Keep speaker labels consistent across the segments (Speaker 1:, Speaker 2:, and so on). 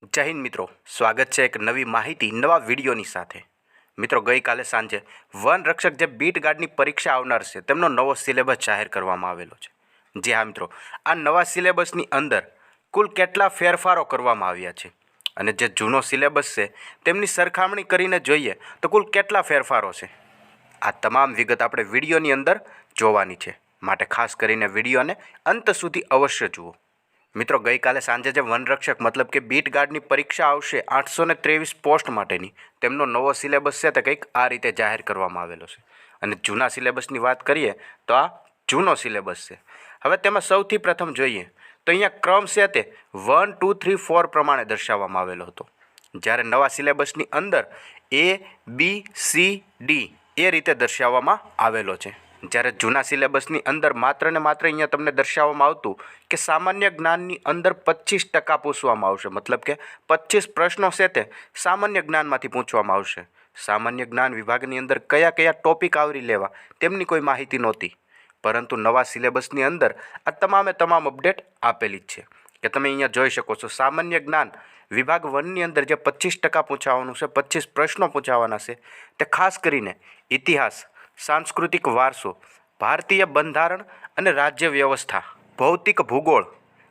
Speaker 1: જય હિન્દ મિત્રો, સ્વાગત છે એક નવી માહિતી નવા વિડીયોની સાથે। મિત્રો, ગઈકાલે સાંજે વન રક્ષક જે બીટ ગાર્ડની પરીક્ષા આવનાર છે તેમનો નવો સિલેબસ જાહેર કરવામાં આવેલો છે। જી હા મિત્રો, આ નવા સિલેબસની અંદર કુલ કેટલા ફેરફારો કરવામાં આવ્યા છે અને જે જૂનો સિલેબસ છે તેમની સરખામણી કરીને જોઈએ તો કુલ કેટલા ફેરફારો છે, આ તમામ વિગત આપણે વિડીયોની અંદર જોવાની છે, માટે ખાસ કરીને વિડીયોને અંત સુધી અવશ્ય જુઓ। મિત્રો, ગઈકાલે સાંજે જે વનરક્ષક મતલબ કે બીટ ગાર્ડની પરીક્ષા આવશે 823 પોસ્ટ માટેની, તેમનો નવો સિલેબસ છે તે કંઈક આ રીતે જાહેર કરવામાં આવેલો છે। અને જૂના સિલેબસની વાત કરીએ તો આ જૂનો સિલેબસ છે। હવે તેમાં સૌથી પ્રથમ જોઈએ તો અહીંયા ક્રમ છે તે 1 2 3 4 પ્રમાણે દર્શાવવામાં આવેલો હતો, જ્યારે નવા સિલેબસની અંદર A B C D એ રીતે દર્શાવવામાં આવેલો છે। જ્યારે જૂના સિલેબસની અંદર માત્ર ને માત્ર અહીંયા તમને દર્શાવવામાં આવતું કે સામાન્ય જ્ઞાનની અંદર 25% પૂછવામાં આવશે, મતલબ કે 25 પ્રશ્નો છે તે સામાન્ય જ્ઞાનમાંથી પૂછવામાં આવશે। સામાન્ય જ્ઞાન વિભાગની અંદર કયા કયા ટોપિક આવરી લેવા તેમની કોઈ માહિતી નહોતી, પરંતુ નવા સિલેબસની અંદર આ તમામે તમામ અપડેટ આપેલી જ છે કે તમે અહીંયા જોઈ શકો છો। સામાન્ય જ્ઞાન વિભાગ 1ની અંદર જે 25% પૂછાવાનું છે, 25 પ્રશ્નો પૂછાવાના છે, તે ખાસ કરીને ઇતિહાસ, સાંસ્કૃતિક વારસો, ભારતીય બંધારણ અને રાજ્ય વ્યવસ્થા, ભૌતિક ભૂગોળ,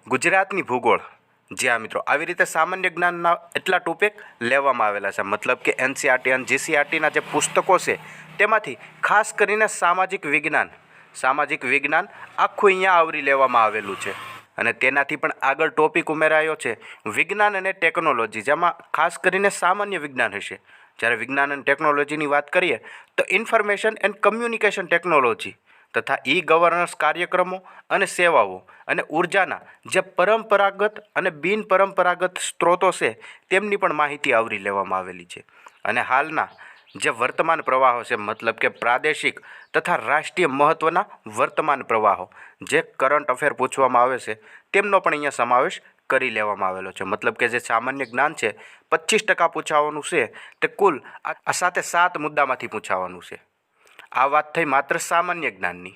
Speaker 1: ગુજરાતની ભૂગોળ। જ્યાં મિત્રો આવી રીતે સામાન્ય જ્ઞાનના એટલા ટોપિક લેવામાં આવેલા છે, મતલબ કે NCERT અને GCERTના જે પુસ્તકો છે તેમાંથી ખાસ કરીને સામાજિક વિજ્ઞાન આખું અહીંયા આવરી લેવામાં આવેલું છે। અને તેનાથી પણ આગળ ટોપિક ઉમેરાયો છે વિજ્ઞાન અને ટેકનોલોજી, જેમાં ખાસ કરીને સામાન્ય વિજ્ઞાન હશે। જ્યારે વિજ્ઞાન અને ટેકનોલોજીની વાત કરીએ તો ઇન્ફોર્મેશન એન્ડ કમ્યુનિકેશન ટેકનોલોજી તથા ગવર્નન્સ કાર્યક્રમો અને સેવાઓ અને ઉર્જાના જે પરંપરાગત અને બિનપરંપરાગત સ્ત્રોતો છે તેમની પણ માહિતી આવરી લેવામાં આવેલી છે। અને હાલના જે વર્તમાન પ્રવાહો છે, મતલબ કે પ્રાદેશિક તથા રાષ્ટ્રીય મહત્ત્વના વર્તમાન પ્રવાહો, જે કરંટ અફેર પૂછવામાં આવે છે તેમનો પણ અહીંયા સમાવેશ કરી લેવામાં આવેલો છે। મતલબ કે જે સામાન્ય જ્ઞાન છે 25% પૂછાવાનું છે તે કુલ આ સાથે 7 મુદ્દામાંથી પૂછાવાનું છે। આ વાત થઈ માત્ર સામાન્ય જ્ઞાનની।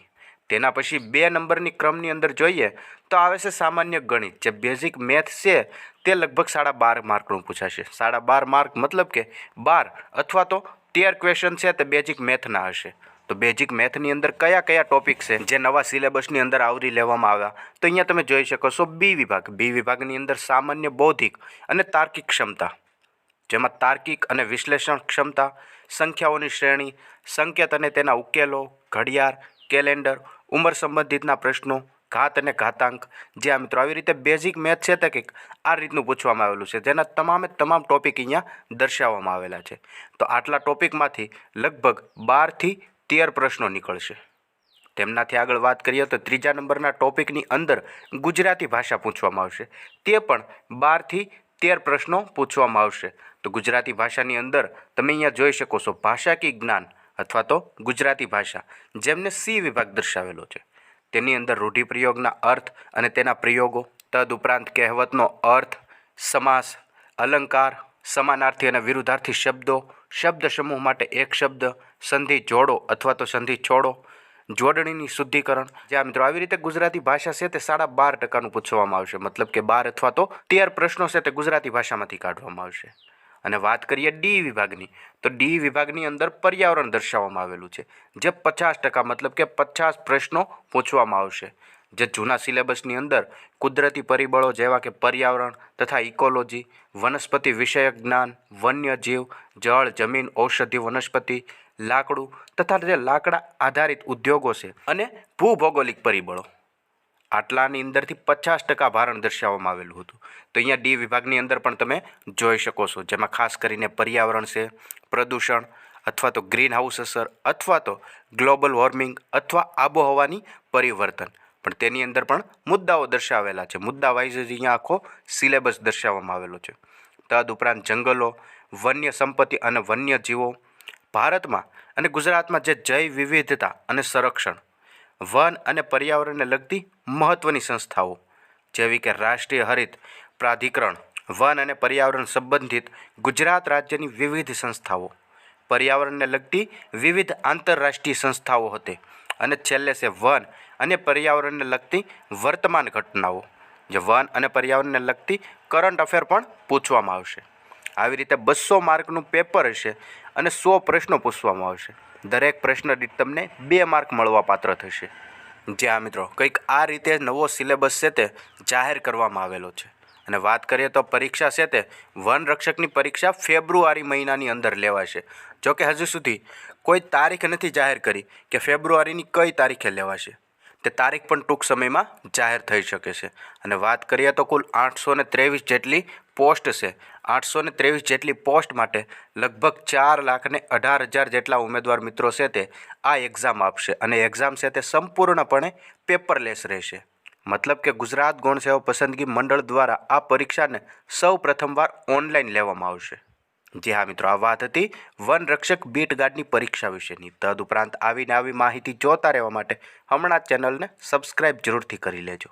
Speaker 1: તેના પછી 2 નંબરની ક્રમની અંદર જોઈએ તો આવે છે સામાન્ય ગણિત, જે બેઝિક મેથ છે તે લગભગ 12.5 માર્કનું પૂછાશે। 12.5 માર્ક મતલબ કે 12 અથવા તો 13 ક્વેશ્ચન છે તે બેઝિક મેથના હશે। તો બેઝિક મેથની અંદર કયા કયા ટોપિક છે જે નવા સિલેબસની અંદર આવરી લેવામાં આવ્યા, તો અહીંયા તમે જોઈ શકો છો બી વિભાગની અંદર સામાન્ય બૌદ્ધિક અને તાર્કિક ક્ષમતા, જેમાં તાર્કિક અને વિશ્લેષણ ક્ષમતા, સંખ્યાઓની શ્રેણી, સંકેત અને તેના ઉકેલો, ઘડિયાળ, કેલેન્ડર, ઉંમર સંબંધિતના પ્રશ્નો, ઘાત અને ઘાતાંક। જે મિત્રો આવી રીતે બેઝિક મેથ છે તે કંઈક આ રીતનું પૂછવામાં આવેલું છે, જેના તમામે તમામ ટોપિક અહીંયા દર્શાવવામાં આવેલા છે। તો આટલા ટોપિકમાંથી લગભગ 12 થી 13 પ્રશ્નો નીકળશે। તેમનાથી આગળ વાત કરીએ તો 3જા નંબરના ટોપિકની અંદર ગુજરાતી ભાષા પૂછવામાં આવશે, તે પણ 12 થી 13 પ્રશ્નો પૂછવામાં આવશે। તો ગુજરાતી ભાષાની અંદર તમે અહીંયા જોઈ શકો છો ભાષાકીય જ્ઞાન અથવા તો ગુજરાતી ભાષા, જેમને C વિભાગ દર્શાવેલો છે। તેની અંદર રૂઢિપ્રયોગના અર્થ અને તેના પ્રયોગો, તદુપરાંત કહેવતનો અર્થ, સમાસ, અલંકાર, સમાનાર્થી અને વિરુદ્ધાર્થી શબ્દો, શબ્દ સમૂહ માટે એક શબ્દ, સંધિ જોડો અથવા તો સંધિ છોડો, જોડણીની શુદ્ધિકરણ। જ્યાં મિત્રો આવી રીતે ગુજરાતી ભાષા છે તે 12.5% પૂછવામાં આવશે, મતલબ કે 12 અથવા તો 13 પ્રશ્નો છે તે ગુજરાતી ભાષામાંથી કાઢવામાં આવશે। અને વાત કરીએ ડી વિભાગની, તો ડી વિભાગની અંદર પર્યાવરણ દર્શાવવામાં આવેલું છે, જે 50% મતલબ કે 50 પ્રશ્નો પૂછવામાં આવશે। જે જૂના સિલેબસની અંદર કુદરતી પરિબળો જેવા કે પર્યાવરણ તથા ઇકોલોજી, વનસ્પતિ વિષયક જ્ઞાન, વન્યજીવ, જળ, જમીન, ઔષધિ, વનસ્પતિ, લાકડું તથા જે લાકડા આધારિત ઉદ્યોગો છે અને ભૂભૌગોલિક પરિબળો, આટલાની અંદરથી 50% ભારણ દર્શાવવામાં આવેલું હતું। તો અહીંયા ડી વિભાગની અંદર પણ તમે જોઈ શકો છો, જેમાં ખાસ કરીને પર્યાવરણ છે, પ્રદૂષણ અથવા તો ગ્રીન હાઉસ અસર અથવા તો ગ્લોબલ વોર્મિંગ અથવા આબોહવાની પરિવર્તન, પણ તેની અંદર પણ મુદ્દાઓ દર્શાવેલા છે। મુદ્દા વાઇઝ જ અહીંયા આખો સિલેબસ દર્શાવવામાં આવેલો છે। તદુપરાંત જંગલો, વન્ય સંપત્તિ અને વન્યજીવો, ભારતમાં અને ગુજરાતમાં જે જૈવ વિવિધતા અને સંરક્ષણ, વન અને પર્યાવરણને લગતી મહત્ત્વની સંસ્થાઓ જેવી કે રાષ્ટ્રીય હરિત પ્રાધિકરણ, વન અને પર્યાવરણ સંબંધિત ગુજરાત રાજ્યની વિવિધ સંસ્થાઓ, પર્યાવરણને લગતી વિવિધ આંતરરાષ્ટ્રીય સંસ્થાઓ હતી, અને છેલ્લે છે વન અને પર્યાવરણને લગતી વર્તમાન ઘટનાઓ, જે વન અને પર્યાવરણને લગતી કરંટ અફેર પણ પૂછવામાં આવશે. આવી રીતે 200 માર્કનું પેપર હશે અને 100 પ્રશ્નો પૂછવામાં આવશે. દરેક પ્રશ્ન દીઠ તમને 2 માર્ક મળવાપાત્ર થશે. જી હા મિત્રો, કંઈક આ રીતે નવો સિલેબસ છે તે જાહેર કરવામાં આવેલો છે. અને વાત કરીએ તો પરીક્ષા છે તે વન રક્ષકની પરીક્ષા ફેબ્રુઆરી મહિનાની અંદર લેવાશે. જોકે હજુ સુધી કોઈ તારીખ નથી જાહેર કરી કે ફેબ્રુઆરીની કઈ તારીખે લેવાશે. તે તારીખ પણ ટૂંક સમયમાં જાહેર થઈ શકે છે. અને વાત કરીએ તો કુલ 823 જેટલી પોસ્ટ છે. 823 જેટલી પોસ્ટ માટે લગભગ 4,18,000 જેટલા ઉમેદવાર મિત્રો છે તે આ એક્ઝામ આપશે. અને એક્ઝામ છે તે સંપૂર્ણપણે પેપરલેસ રહેશે. મતલબ કે ગુજરાત ગૌણ સેવા પસંદગી મંડળ દ્વારા આ પરીક્ષાને સૌ પ્રથમવાર ઓનલાઈન લેવામાં આવશે. જી હા મિત્રો, આ વાત હતી વન રક્ષક બીટ ગાર્ડની પરીક્ષા વિશેની. તદુપરાંત આવી માહિતી જોતા રહેવા માટે હમણાં જ ચેનલને સબસ્ક્રાઈબ જરૂરથી કરી લેજો.